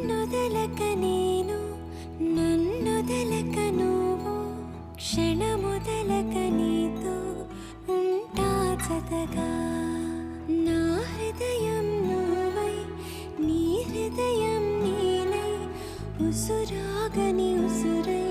నిన్నొదలక నేను నన్నొదలక నువ్వు క్షణమొదలక నీతో ఉంటా జతగా నా హృదయం నువ్వై నీ హృదయం నేనై ఉసురాగని ఉసురై